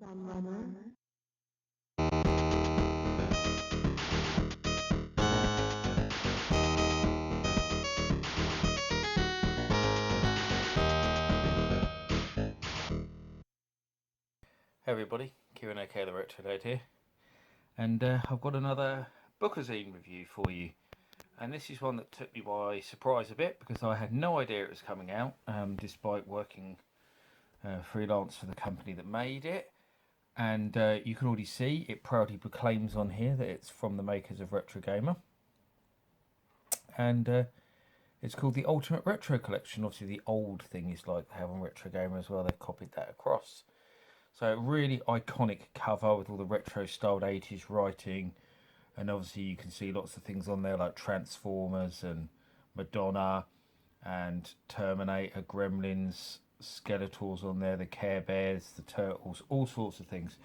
Hey everybody, Kieran aka the Retro Dad here, and I've got another Bookazine review for you. And this is one that took me by surprise a bit because I had no idea it was coming out, despite working freelance for the company that made it. And you can already see it proudly proclaims on here that it's from the makers of Retro Gamer, and it's called the Ultimate Retro Collection. Obviously, the old thing is like they have on Retro Gamer as well. They've copied that across. So really iconic cover with all the retro styled 80s writing, and obviously you can see lots of things on there like Transformers and Madonna and Terminator, Gremlins, Skeletors on there, the Care Bears, the Turtles, all sorts of things.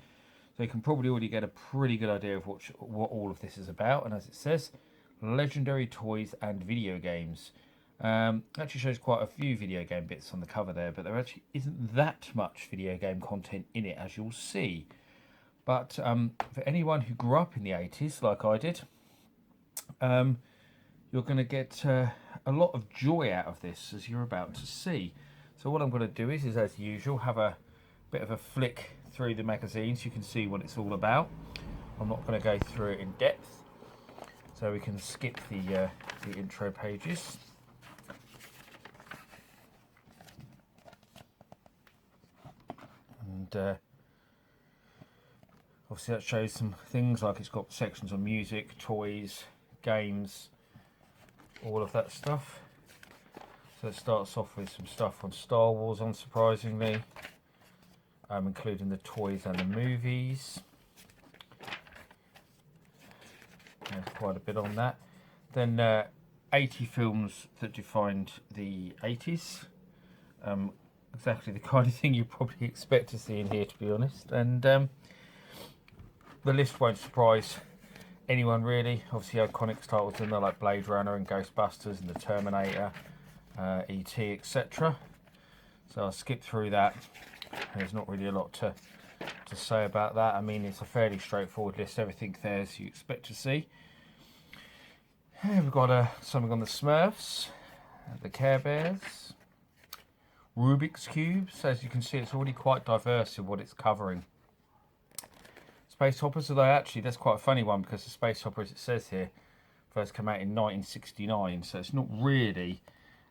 So you can probably already get a pretty good idea of what all of this is about. And as it says, legendary toys and video games. Actually shows quite a few video game bits on the cover there, but there actually isn't that much video game content in it, as you'll see. But for anyone who grew up in the 80s, like I did, you're going to get a lot of joy out of this, as you're about to see. So what I'm going to do is as usual, have a bit of a flick through the magazine so you can see what it's all about. I'm not going to go through it in depth, so we can skip the intro pages. And obviously that shows some things like it's got sections on music, toys, games, all of that stuff. So it starts off with some stuff on Star Wars, unsurprisingly, including the toys and the movies. There's quite a bit on that. Then 80 films that defined the 80s. Exactly the kind of thing you probably expect to see in here, to be honest. And the list won't surprise anyone really. Obviously iconic titles in there like Blade Runner and Ghostbusters and the Terminator, E.T., etc. So I'll skip through that. There's not really a lot to say about that. I mean, it's a fairly straightforward list. Everything there as you expect to see. Here we've got something on the Smurfs, the Care Bears, Rubik's Cubes. As you can see, it's already quite diverse in what it's covering. Space Hoppers, although actually that's quite a funny one because the Space Hoppers, it says here, first came out in 1969, so it's not really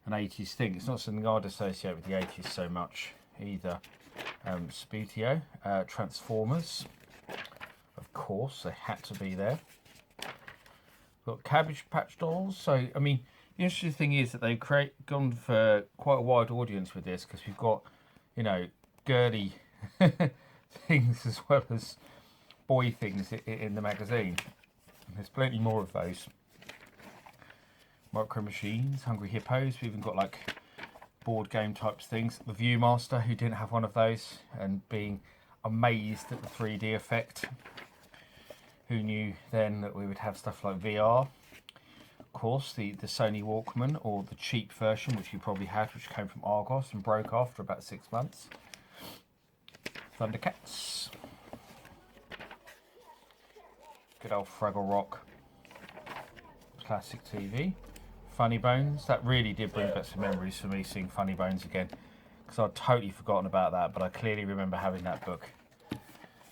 an 80s thing. It's not something I'd associate with the 80s so much either. Sputio, Transformers, of course, they had to be there. We've got Cabbage Patch Dolls. So, I mean, the interesting thing is that they've gone for quite a wide audience with this because we've got, you know, girly things as well as boy things in the magazine. There's plenty more of those. Micro Machines, Hungry Hippos. We've even got like board game types things. The Viewmaster, who didn't have one of those and being amazed at the 3D effect. Who knew then that we would have stuff like VR? Of course, the Sony Walkman, or the cheap version, which you probably had, which came from Argos and broke after about 6 months. Thundercats. Good old Fraggle Rock. Classic TV. Funny Bones. That really did bring back some memories for me, seeing Funny Bones again, because I'd totally forgotten about that, but I clearly remember having that book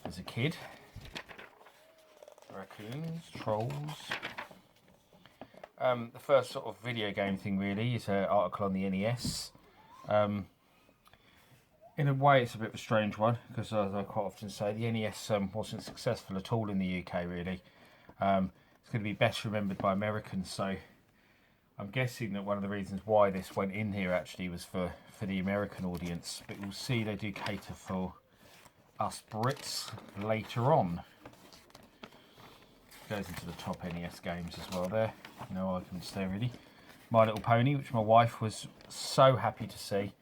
as a kid. Raccoons, Trolls. The first sort of video game thing really is an article on the NES. In a way it's a bit of a strange one because, as I quite often say, the NES wasn't successful at all in the UK really. It's going to be best remembered by Americans, so I'm guessing that one of the reasons why this went in here actually was for the American audience, but you'll see they do cater for us Brits later on. Goes into the top NES games as well there. No arguments there really. My Little Pony, which my wife was so happy to see,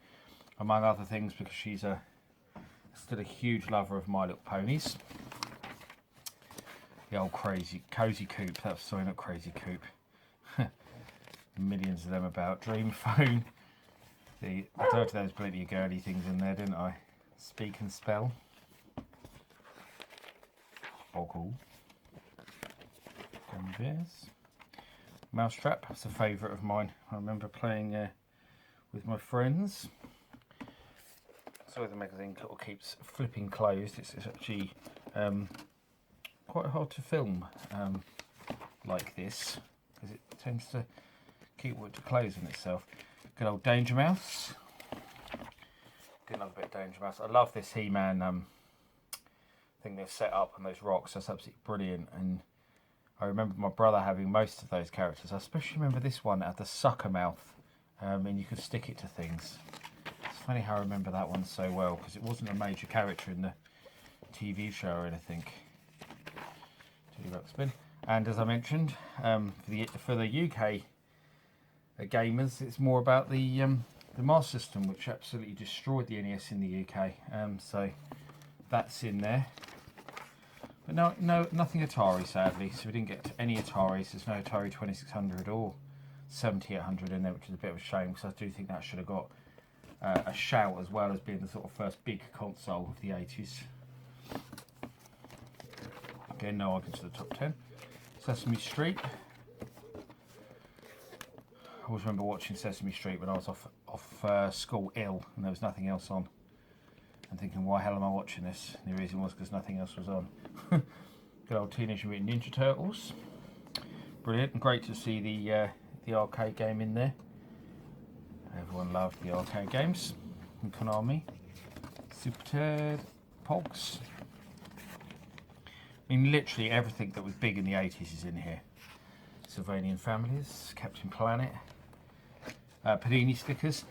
among other things because she's still a huge lover of My Little Ponies. The old Cozy Coupe, that's sorry, not Crazy Coupe. Millions of them about. Dream Phone. I told you there was plenty of girly things in there, didn't I? Speak and Spell. Boggle. Gummy bears. Mousetrap, that's a favourite of mine. I remember playing with my friends. So the magazine keeps flipping closed. It's actually quite hard to film like this because it tends to keep to close on itself. Good old Danger Mouse. Good another bit of Danger Mouse. I love this He-Man thing they've set up on those rocks. That's absolutely brilliant. And I remember my brother having most of those characters. I especially remember this one at the sucker mouth, and you could stick it to things. It's funny how I remember that one so well because it wasn't a major character in the TV show or anything. Ruxpin. And as I mentioned, for the UK gamers, it's more about the Master System, which absolutely destroyed the NES in the UK. So that's in there. But no, nothing Atari, sadly. So we didn't get any Ataris. There's no Atari 2600 or 7800 in there, which is a bit of a shame because I do think that should have got a shout as well as being the sort of first big console of the 80s. Again, no argument to the top 10. Sesame Street. I always remember watching Sesame Street when I was off school ill and there was nothing else on. And thinking, why the hell am I watching this? And the reason was because nothing else was on. Good old Teenage Mutant Ninja Turtles. Brilliant and great to see the arcade game in there. Everyone loved the arcade games. And Konami. Super Ted. Pogs. I mean, literally everything that was big in the 80s is in here. Sylvanian Families, Captain Planet, Panini stickers.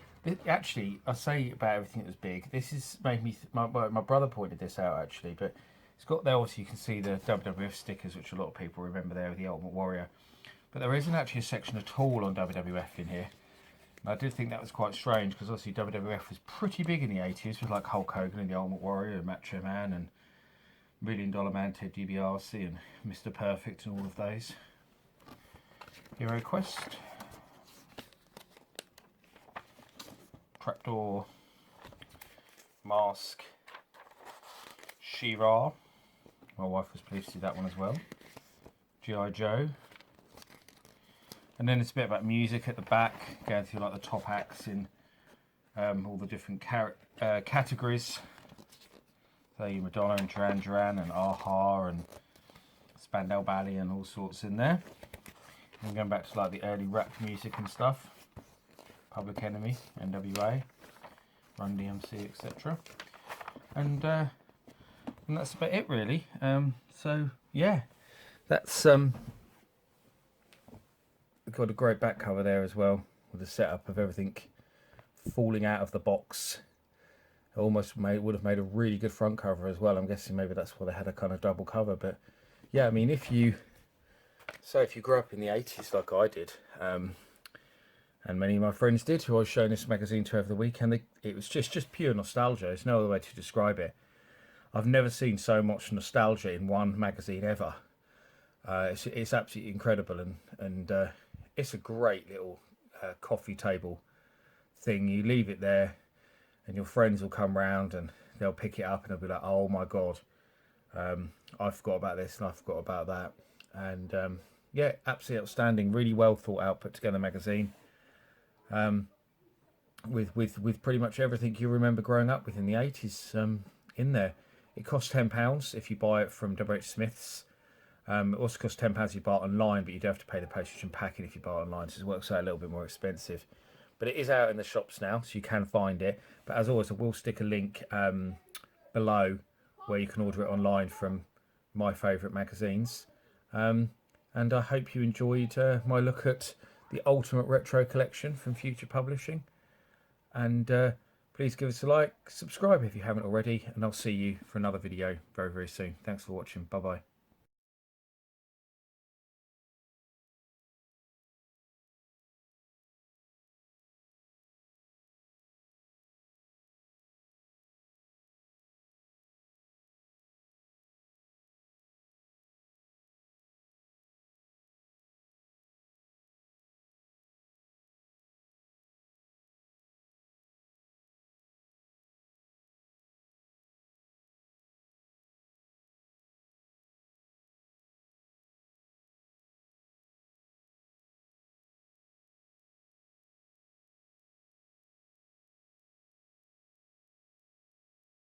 Actually, I say about everything that was big. This has made me. My brother pointed this out actually, but it's got there. Also, you can see the WWF stickers, which a lot of people remember there with the Ultimate Warrior. But there isn't actually a section at all on WWF in here. And I did think that was quite strange because obviously WWF was pretty big in the 80s with like Hulk Hogan and the Ultimate Warrior and Macho Man and $1 Million Man, Ted DiBiase and Mr. Perfect and all of those. Hero Quest. Trapdoor. Mask. She-Ra. My wife was pleased to see that one as well. G.I. Joe. And then it's a bit about music at the back, going through like the top acts in all the different categories. So you Madonna and Duran Duran and A-ha and Spandau Ballet and all sorts in there. And going back to like the early rap music and stuff. Public Enemy, NWA, Run DMC, etc. And that's about it really. So yeah, that's got a great back cover there as well with the setup of everything falling out of the box. Almost would have made a really good front cover as well. I'm guessing maybe that's why they had a kind of double cover. But yeah, I mean, if you grew up in the 80s like I did, and many of my friends did, who I was showing this magazine to over the weekend, it was just pure nostalgia. There's no other way to describe it. I've never seen so much nostalgia in one magazine ever. It's absolutely incredible, and it's a great little coffee table thing. You leave it there and your friends will come round and they'll pick it up and they'll be like, oh my god, I forgot about this and I forgot about that. And yeah, absolutely outstanding, really well thought out, put together magazine, with pretty much everything you remember growing up with in the 80s in there. It costs £10 if you buy it from WH Smith's. It also costs £10 if you buy it online, but you do have to pay the postage and packing if you buy it online, so it works out a little bit more expensive. But it is out in the shops now, so you can find it. But as always, I will stick a link below where you can order it online from my favourite magazines. And I hope you enjoyed my look at the Ultimate Retro Collection from Future Publishing. And please give us a like, subscribe if you haven't already, and I'll see you for another video very, very soon. Thanks for watching. Bye-bye.